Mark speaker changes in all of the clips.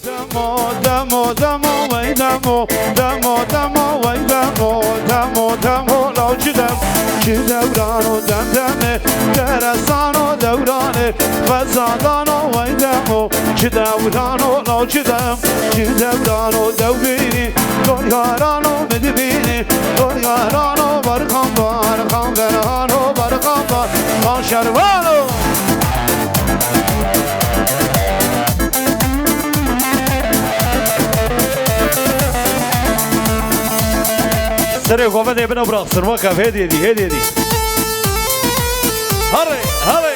Speaker 1: دمو دمو دمو وی دمو دمو دمو وی دمو دمو دمو لو جدم چه دوران و دمدمه درستان و دورانه فزادان و وی دمو چه دوران و لو جدم چه دوران و دوبینی دنیاران و مدبینی دنیاران و برکان برکان بران و برکان برکان شروانو سري قومنا ابن ابراق سرماكا هدي دي هدي دي هري هري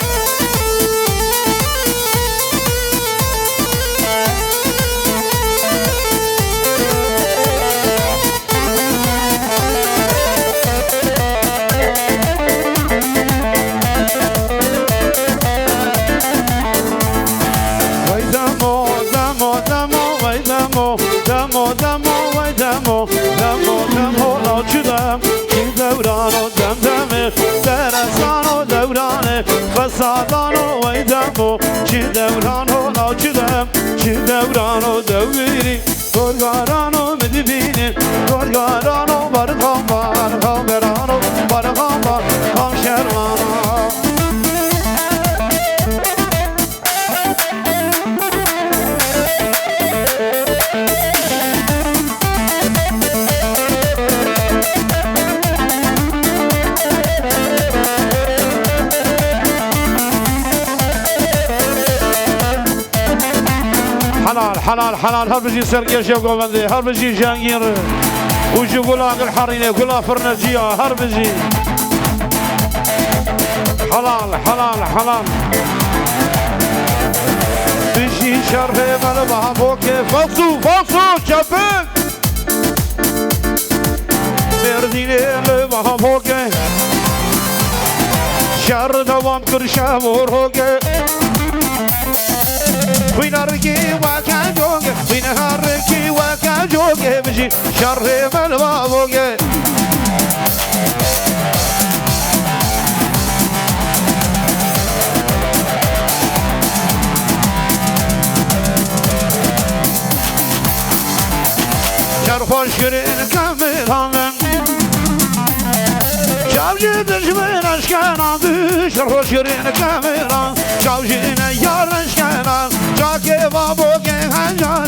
Speaker 1: وي دمو دمو دمو وي دمو دمو دمو وي دمو دمو دمو لو جدم چه دوران و دمدمه درستان و دورانه فسادان و وی دمو چه دوران و لو جدم چه دوران و دویری گرگاران و مدبینی گرگاران و برخان برخان بران و برخان برخان شروانه حلال حلال حلال هر بجي سرقيا شوق وبندي هر بجي جانجير وجو قلاق الحرينه قلا فرنجيه هر بجي حلال حلال حلال بجي شرفه ملبها بوكي فوقسو فوقسو شبك مردينه لبها بوكي شر دوام كرشه ورهوكي ويناركي وكا جوجي وينهاركي وكا جوجي بجي شر ملبا بوجي شر خوش كرين كامل هانن شاوجي دجمن اشكانا شر خوش كرين كامل هان شاوجي يار اشكانا جاكي بابوكي هنجان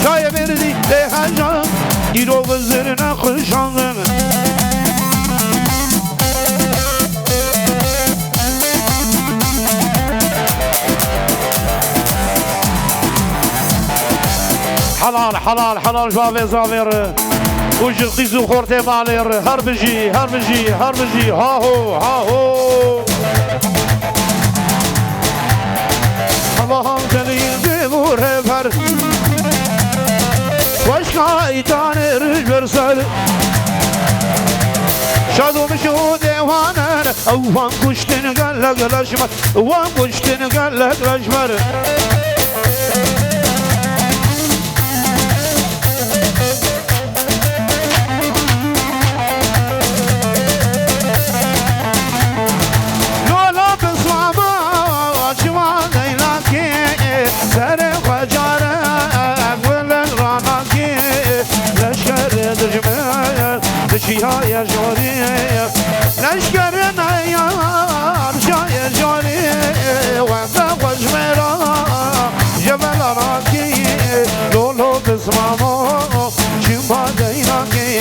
Speaker 1: جاي بردي دي هنجان يرو بزرنا خشان حلال حلال حلال جوابي زافير وجل قيزو خورتي مالير هربجي هربجي هربجي هاهو هاهو Allah'ım deliğinde vurhever Başka itane rüzgar Şadum şu devaner Van kuştun gallaklaşmar Van kuştun gallaklaşmar يا جوري لشكرنا يا شاير جوري وانت وجمرا جبل راكي لولو بسمامو شما ديناكي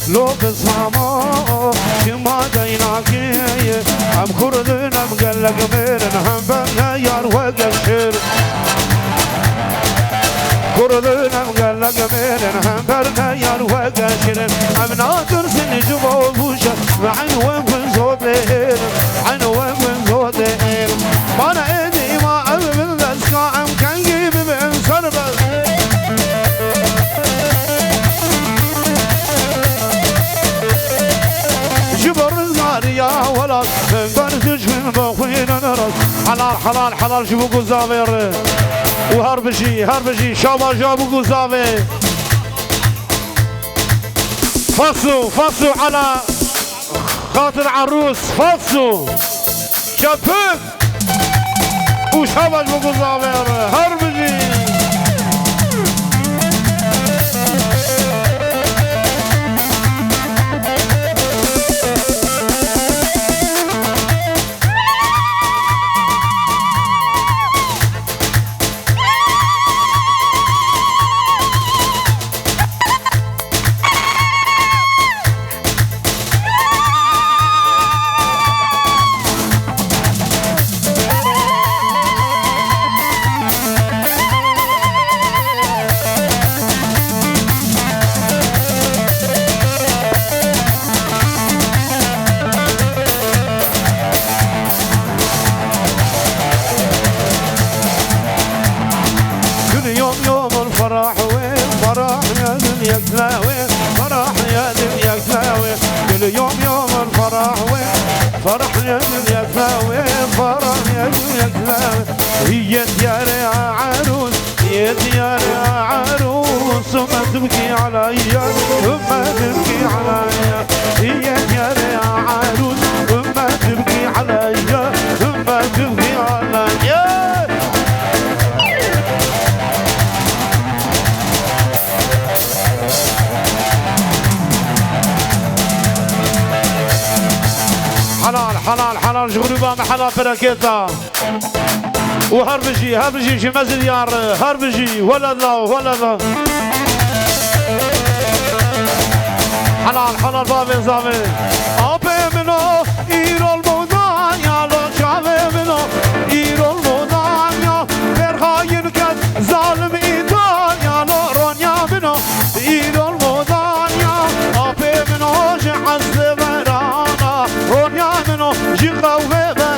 Speaker 1: لو بسمامو شما ديناكي هم كردن هم قلق ميرن هم بنا يار وقشر كردن هم قلق ميرن هم بنا يار وقشر هم نادر سن جبو عنوان زودين عنوان زودين وانا ايدي ما اقبل اسكام كان جيب من سربل جبر النار يا ولد بردش من بخوين نرد حلال حلال حلال شبو قزافير وهربجي هربجي شابا جابو قزافي فصوا على خاطر عروس فصوا شبك وشابا جابو قزافير هربجي فرح يا دنيا تلاوي فرح يا دنيا تلاوي هي ديار يا عروس هي ديار يا عروس وما تبكي عليا وما تبكي عليا هي ديار يا عروس وما تبكي عليا وما تبكي عليا حلال حلال حلال جغربا محلا بركيتا وهربجي هربجي شي مزيار هربجي ولا لا ولا لا حلال حلال بابي زامي ابي منو ايرول مودان يا لو شافي منو ايرول مودان يا برخاين كد ظالم ايدان يا لو رونيا منو ايرول مودان يا ابي منو جحز برانا رونيا منو جيخو برانا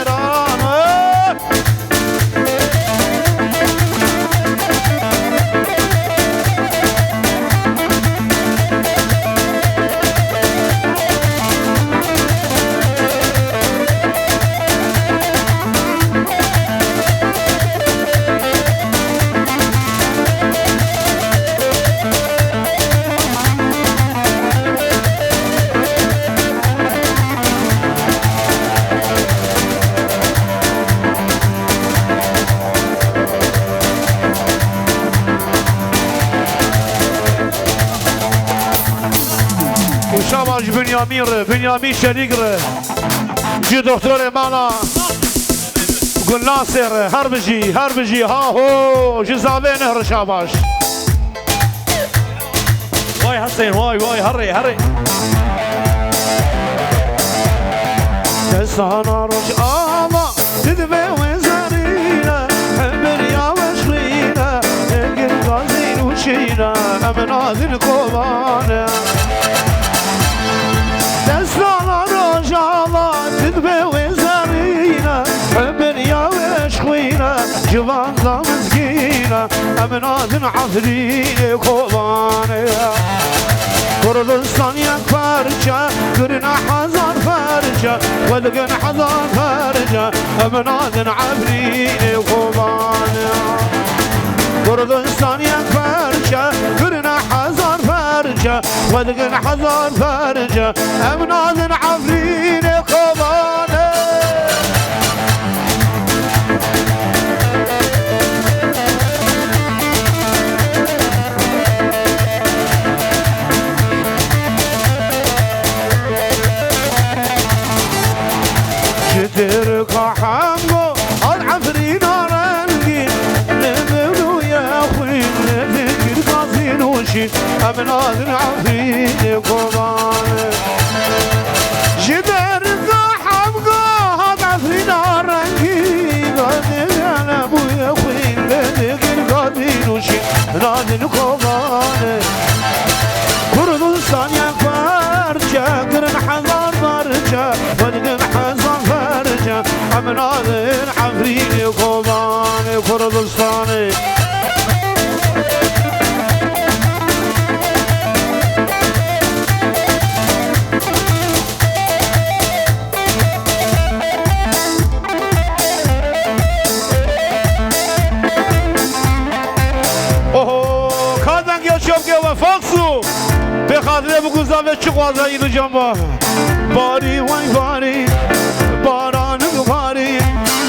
Speaker 1: شاباش بنيامين شريقر جي دكتور مانا قول ناصر هربجي ها هو جزابي نهر شاباش واي حسين واي هري تسانا رج آما تدبي وزارينا حمر يا وشغينا نقل غازين وشينا أمنازين كوبانا دستانا رجالا تدبي وزارينا حمر يا وشغينا جوان مسكينا أمنازين عفرين كوبانا كردستان يك فرجة قرنا حزار فرجة ولقنا حزار فرجة أبنادن عبرين وقبانا كردستان يك فرجة قرنا حزار فرجة ولقنا حزار فرجة أبنادن عبرين وقبانا تركا حمو العفرين رنقي نبلو يا اخوي نذكر قاسين وشي ابناد العفرين قبان جدر ذا حمو العفرين رنقي انا ابو يا اخوي نذكر قاسين وشي ابناد القبان كردستان يا فرجة قرن حضار فرجة خاطره بگوزا به چه خوازه اینو جنبا باری وای باری بارانم باری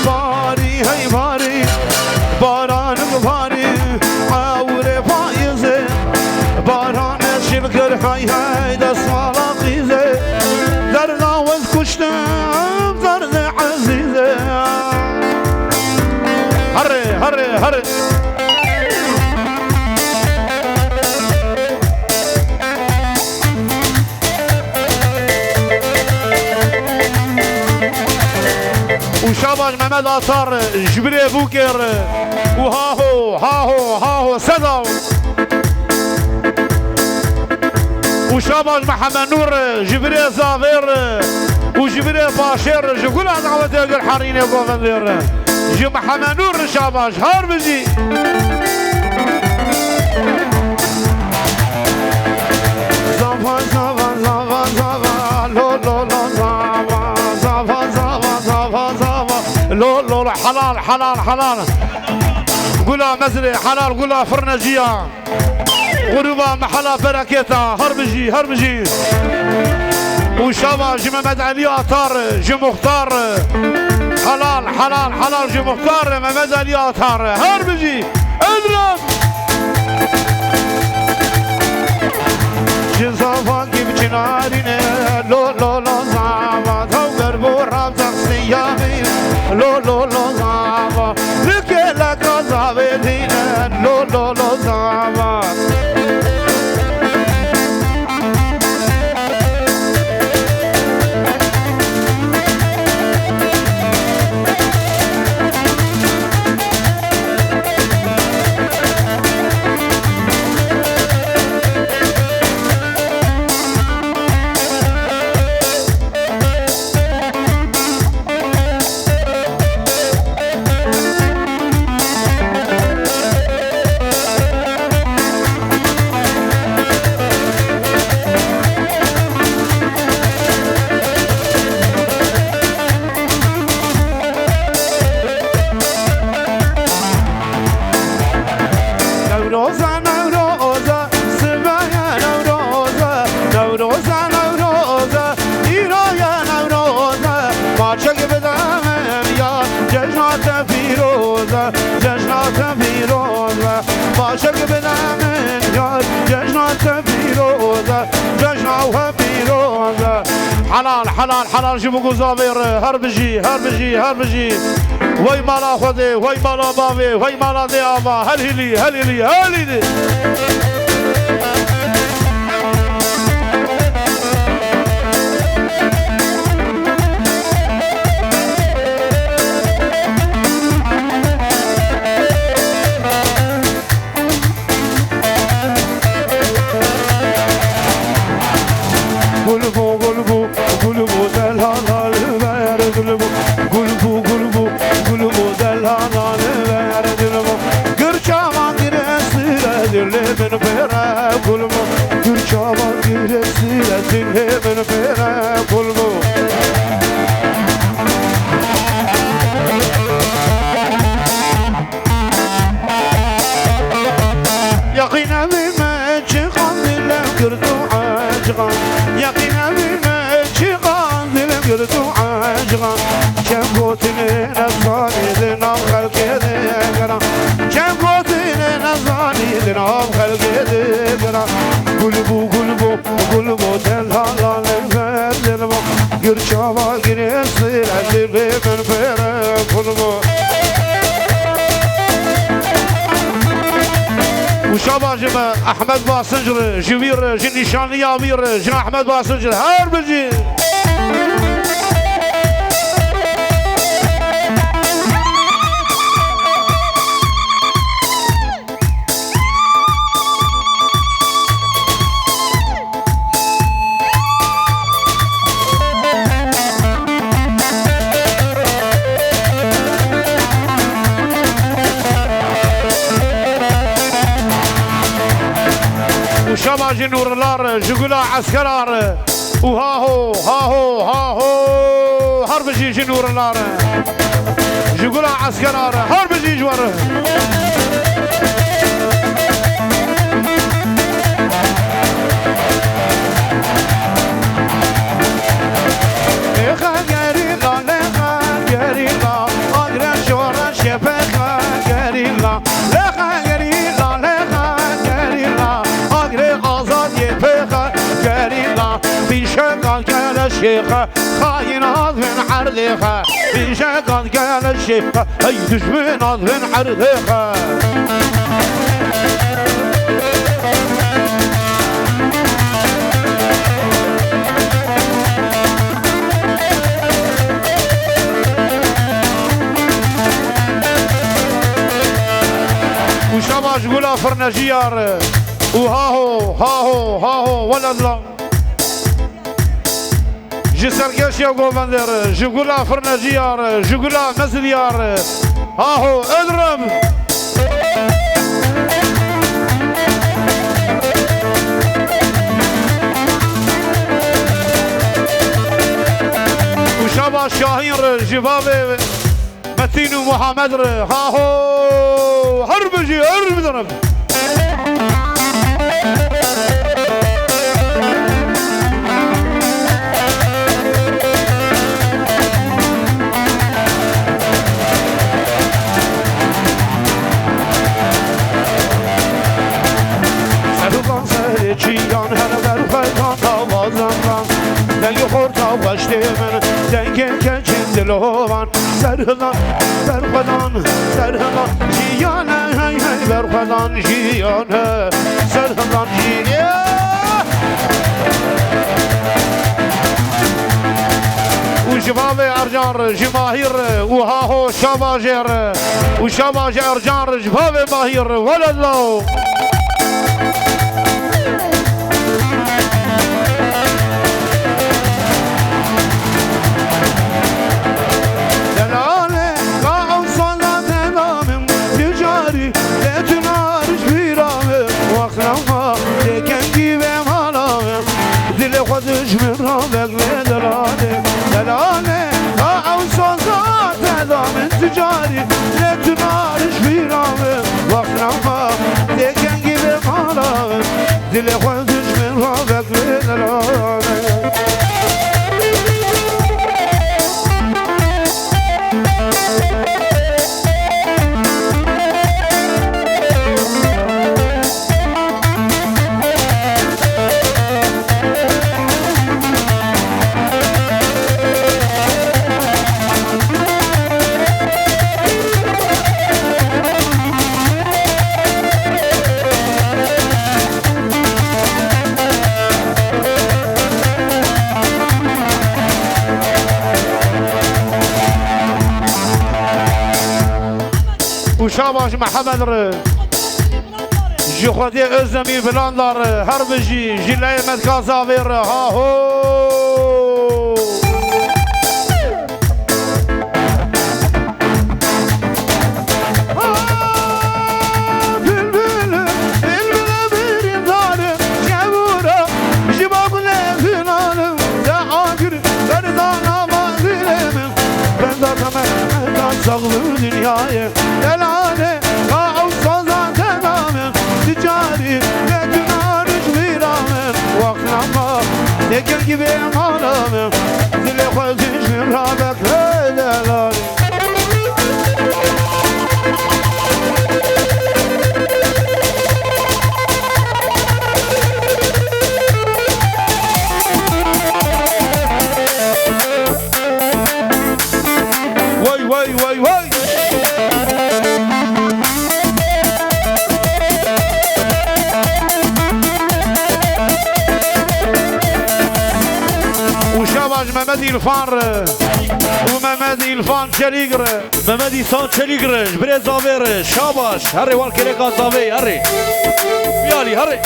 Speaker 1: باری هی باری بارانم باری آوره پایزه باران شلکر های های دست مالا خیزه در ناوز کشتم زرد عزیزه هره هره هره وشاباش محمد آثار جبري بوكر وهاهو هاهو هاهو صدى وشاباش محمد نور جبري زافير وجبري باشير جقول هذا عوض يقول حريني بوغندير جو محمد نور شاباش هار بجي زافا زافا زافا زافا لو لو لو زافا زافا زافا زافا زافا لو لو حلال حلال حلال قولا مزري حلال قولا فرنجية غروبة محلا بركيتا هربجي هربجي وشابا جي محمد علي عطار جي مختار حلال حلال حلال جي مختار محمد علي عطار هربجي اضرب جي صافا كيف جناريني لو لو لو صافا توقر بورا بزخصيامي لو لو لو صافا لكي لك صافي لو لو لو صافا حلال حلال حلال جيبوا قزابير هربجي هربجي هربجي وي مالا خدي وي مالا بابي وي مالا ديابا هلهلي هلهلي هلهلي قلبو قلبو قلبو دلال البير قلبو قلبو قلبو قلبو دلال البير قلبو قرشاما قرسيلة دلي من بيرا قلبو قرشاما قرسيلة دلي من بيرا قلبو يقينا بما تشقان دلم قردو عاجقان يقينا بما تشقان دلم قردو عاجقان كم قوتني نصاني لنام خلقي ذكرا كم قوتني نصاني لنام خلقي ذكرا قلبو قلبو قلبو دلال الفردلبو قرشاما قرسي لدلي من بيرا قلبو وشابا جمع احمد باسنجر جوير جن نشاني امير جن احمد باسنجر هار بجي وشابا جنور لار جقولا عسكرار وهاهو هاهو هاهو هربجي جنور لار جقولا عسكرار هربجي جوار الشيخة خاينات من عرضيخة في شقد قال الشيخة أي دشمنات من عرضيخة وشباش قولا فرنجيار وهاهو هاهو هاهو ولد لا جي سرقاش يا قوبندر جقولا فرنجيار جقولا مزليار هاهو اضرب وشباش شاهين جبابي متين ومحمد هاهو حرب جي حرب ضرب سلوان سرچیان هر برخوان آوازان دلی خورتا وشتی من دنگه که چندلوان سرهلان برخدان سرهلان جیانه هی هی برخدان جیانه سرهلان جیانه و جواب ارجان جماهیر و هاهو شباجر و شباجر ارجان جواب ماهیر ولله خودش من را بگوی دلاله دلاله او سازات ادام تجاری نتنارش بیرامه وقت نما دیگنگی به مالامه دل خودش من را بگوی دلاله شاباش محمد ر جی خودی ازمی بلاندار هر بجی جلای مدکازا ویر ها هو Sağlığı dünyaya delale Kağıt sazan tenamın Ticari ve dünarış viramın Vaklama Tekel gibi emanamın Zile koyduğuş bir rabet delale Vay vay vay وشاباش محمد إلفان ومحمد إلفان شريقر محمد إلفان شريقر بري زاوير شاباش هري والكريكا زاوي هري يالي هري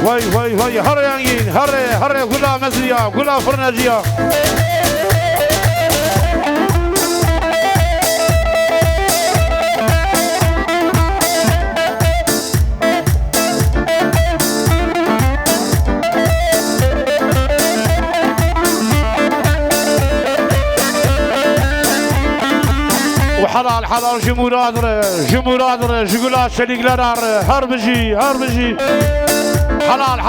Speaker 1: Vay vay vay hare yangin hare gula mezliya gula fırnacıya حلال جمهورات جگولا شلیگلر هر بجی حلال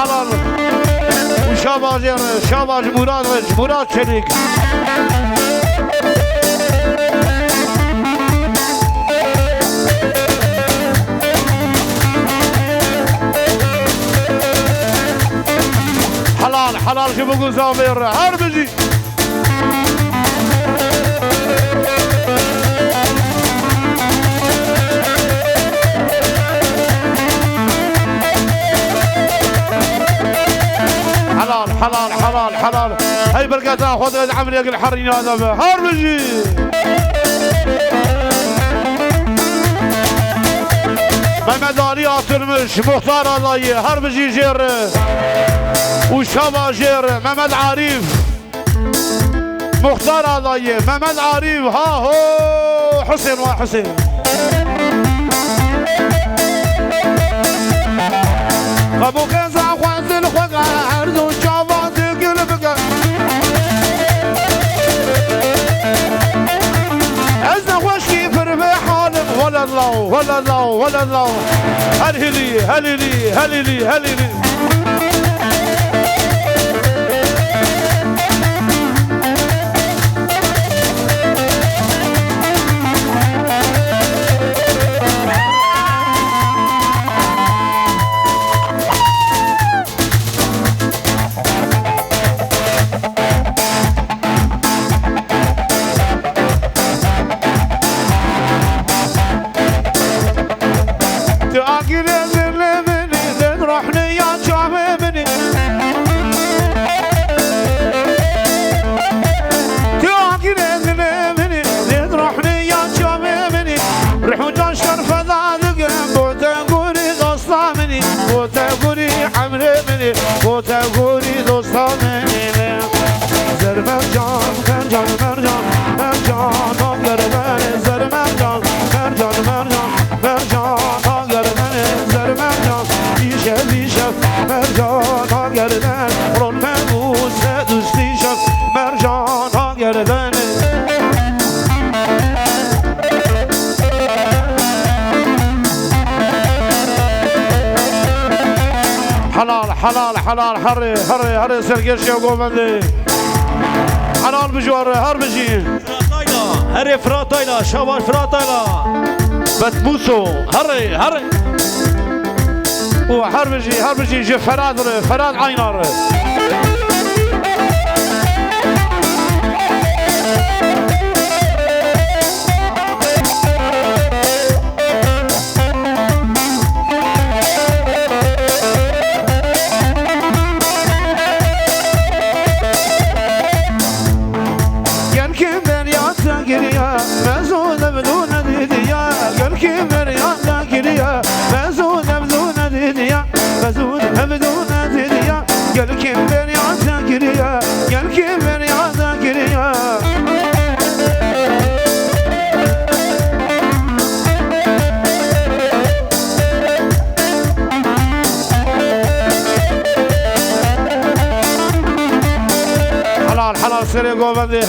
Speaker 1: و شاباج مراد شلیگ حلال که بگو زامیر هر بجی حلال هاي بركات خذ العمل يقل حرين هذا هر بجي ممدالي آترمش مختار الله هر بجي جير وشابا جير محمد عارف مختار الله محمد عارف ها هو حسين وحسين ابو كنزا خوازل خوغا عرضو شابا تقل بقى ازنا وشي فربي حالم ولا الله هليلي وتقولي دوستانه زر مرجان مرجان آگر من زر مرجان آگر من زر مرجان بیشه مرجان آگر من رون مبوز دوستی شد مرجان آگر من حلال هر سرگشی و گومنده حلال بجوار هر بجی هر فراتایلا شاباش فراتایلا بتبوسو هر و هر بجی جه فراد عینار Gel kim beni ata giriyor, gel kim beni ata giriyor. حلال سری گوبندی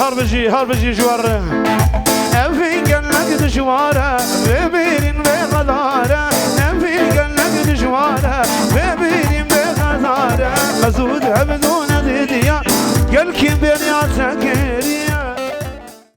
Speaker 1: هر بجی جواره. Evin gelmek düşvara, bebeğin ve kadara. Evin gelmek düşvara, bebeğin ve kadara. Mesut hebduna dedi ya, gel kim beni ata geriye.